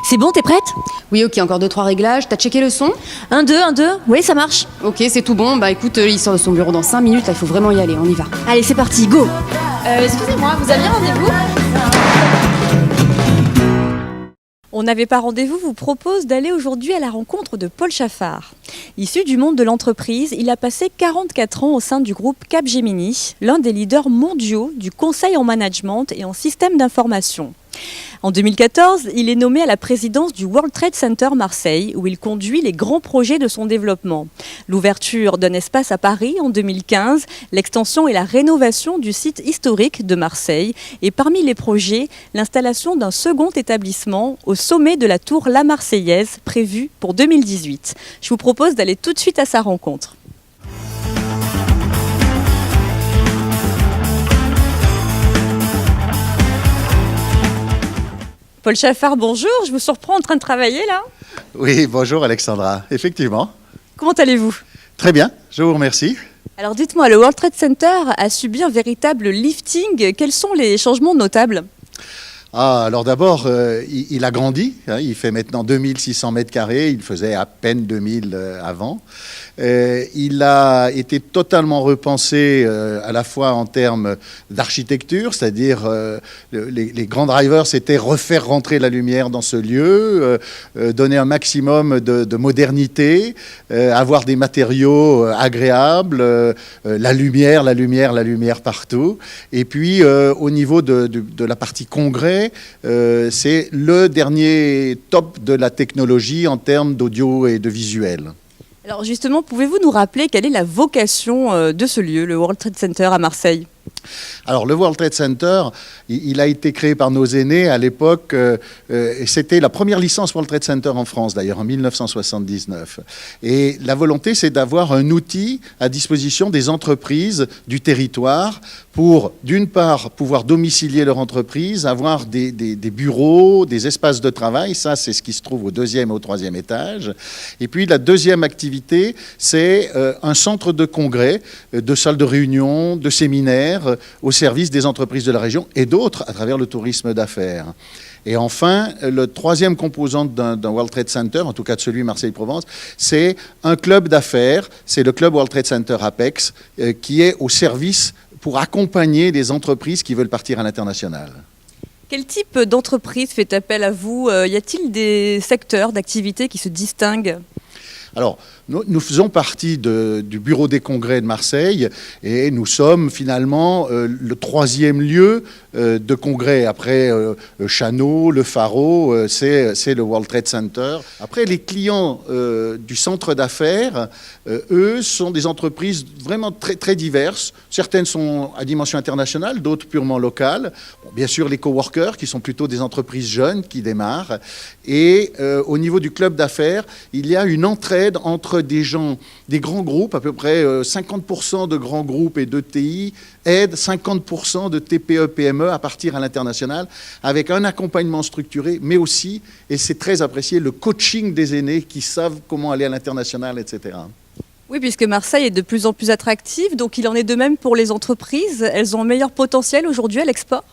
C'est bon, t'es prête? Oui, ok, encore 2-3 réglages. T'as checké le son? 1, 2, 1, 2. Oui, ça marche. Ok, c'est tout bon. Bah écoute, il sort de son bureau dans 5 minutes, là, il faut vraiment y aller, on y va. Allez, c'est parti, go. Excusez-moi, vous aviez rendez-vous? On n'avait pas rendez-vous vous propose d'aller aujourd'hui à la rencontre de Paul Chaffard. Issu du monde de l'entreprise, il a passé 44 ans au sein du groupe Capgemini, l'un des leaders mondiaux du conseil en management et en système d'information. En 2014, il est nommé à la présidence du World Trade Center Marseille, où il conduit les grands projets de son développement. L'ouverture d'un espace à Paris en 2015, l'extension et la rénovation du site historique de Marseille, et parmi les projets, l'installation d'un second établissement au sommet de la tour La Marseillaise, prévue pour 2018. Je vous propose d'aller tout de suite à sa rencontre. Paul Chaffard, bonjour, je vous surprends en train de travailler là? Oui, bonjour Alexandra, effectivement. Comment allez-vous? Très bien, je vous remercie. Alors dites-moi, le World Trade Center a subi un véritable lifting. Quels sont les changements notables? Alors d'abord, il a grandi, hein, il fait maintenant 2600 mètres carrés, il faisait à peine 2000 avant. Il a été totalement repensé à la fois en termes d'architecture, c'est-à-dire les grands drivers, c'était refaire rentrer la lumière dans ce lieu, donner un maximum de modernité, avoir des matériaux agréables, la lumière partout. Et puis au niveau de la partie congrès, c'est le dernier top de la technologie en termes d'audio et de visuel. Alors justement, pouvez-vous nous rappeler quelle est la vocation de ce lieu, le World Trade Center à Marseille? Alors le World Trade Center, il a été créé par nos aînés à l'époque, et c'était la première licence World Trade Center en France d'ailleurs, en 1979. Et la volonté, c'est d'avoir un outil à disposition des entreprises du territoire pour, d'une part, pouvoir domicilier leur entreprise, avoir des bureaux, des espaces de travail, ça c'est ce qui se trouve au 2e et au 3e étage. Et puis la deuxième activité, c'est un centre de congrès, de salles de réunion, de séminaires, au service des entreprises de la région et d'autres à travers le tourisme d'affaires. Et enfin, le troisième composant d'un World Trade Center, en tout cas de celui Marseille-Provence, c'est un club d'affaires, c'est le club World Trade Center Apex, qui est au service pour accompagner des entreprises qui veulent partir à l'international. Quel type d'entreprise fait appel à vous? Y a-t-il des secteurs d'activité qui se distinguent? Alors, nous faisons partie du bureau des congrès de Marseille et nous sommes finalement le 3e lieu de congrès. Après Chano, le Faro, c'est le World Trade Center. Après, les clients du centre d'affaires, eux, sont des entreprises vraiment très, très diverses. Certaines sont à dimension internationale, d'autres purement locales. Bon, bien sûr, les coworkers, qui sont plutôt des entreprises jeunes qui démarrent. Et au niveau du club d'affaires, il y a une entraide entre des gens, des grands groupes, à peu près 50% de grands groupes et d'ETI aident 50% de TPE-PME à partir à l'international, avec un accompagnement structuré, mais aussi, et c'est très apprécié, le coaching des aînés qui savent comment aller à l'international, etc. Oui, puisque Marseille est de plus en plus attractive, donc il en est de même pour les entreprises. Elles ont un meilleur potentiel aujourd'hui à l'export?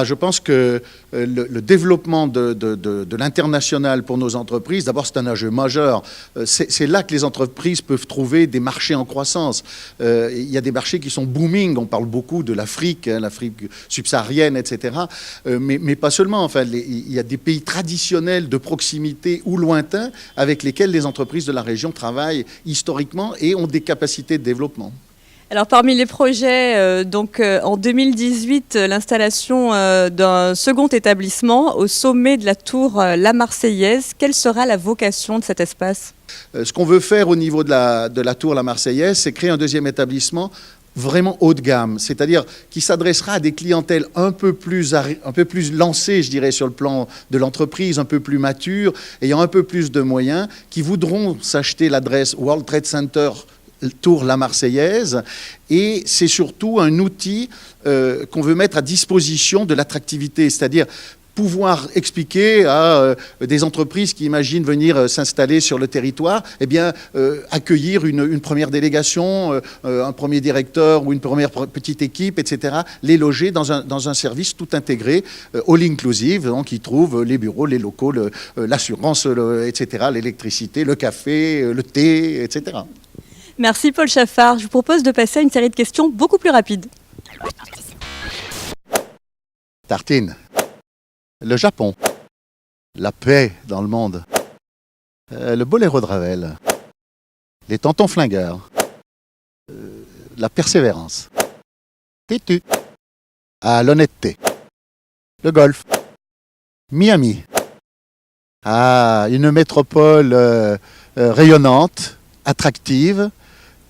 Je pense que le développement de l'international pour nos entreprises, d'abord c'est un enjeu majeur. C'est là que les entreprises peuvent trouver des marchés en croissance. Il y a des marchés qui sont booming, on parle beaucoup de l'Afrique, hein, l'Afrique subsaharienne, etc. Mais pas seulement, enfin, il y a des pays traditionnels de proximité ou lointains avec lesquels les entreprises de la région travaillent historiquement et ont des capacités de développement. Alors parmi les projets, en 2018, l'installation d'un second établissement au sommet de la tour La Marseillaise. Quelle sera la vocation de cet espace? Ce qu'on veut faire au niveau de la tour La Marseillaise, c'est créer un deuxième établissement vraiment haut de gamme, c'est-à-dire qui s'adressera à des clientèles un peu plus lancées, je dirais, sur le plan de l'entreprise, un peu plus matures, ayant un peu plus de moyens, qui voudront s'acheter l'adresse World Trade Center Tour La Marseillaise, et c'est surtout un outil qu'on veut mettre à disposition de l'attractivité, c'est-à-dire pouvoir expliquer à des entreprises qui imaginent venir s'installer sur le territoire, eh bien, accueillir une première délégation, un premier directeur ou une première petite équipe, etc., les loger dans un service tout intégré, all inclusive, donc qui trouve les bureaux, les locaux, l'assurance, etc., l'électricité, le café, le thé, etc. Merci Paul Chaffard. Je vous propose de passer à une série de questions beaucoup plus rapides. Tartine. Le Japon. La paix dans le monde. Le boléro de Ravel. Les tontons flingueurs. La persévérance. Tétu. À l'honnêteté. Le golf. Miami. Ah, une métropole rayonnante, attractive,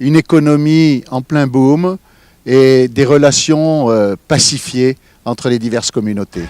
une économie en plein boom et des relations pacifiées entre les diverses communautés.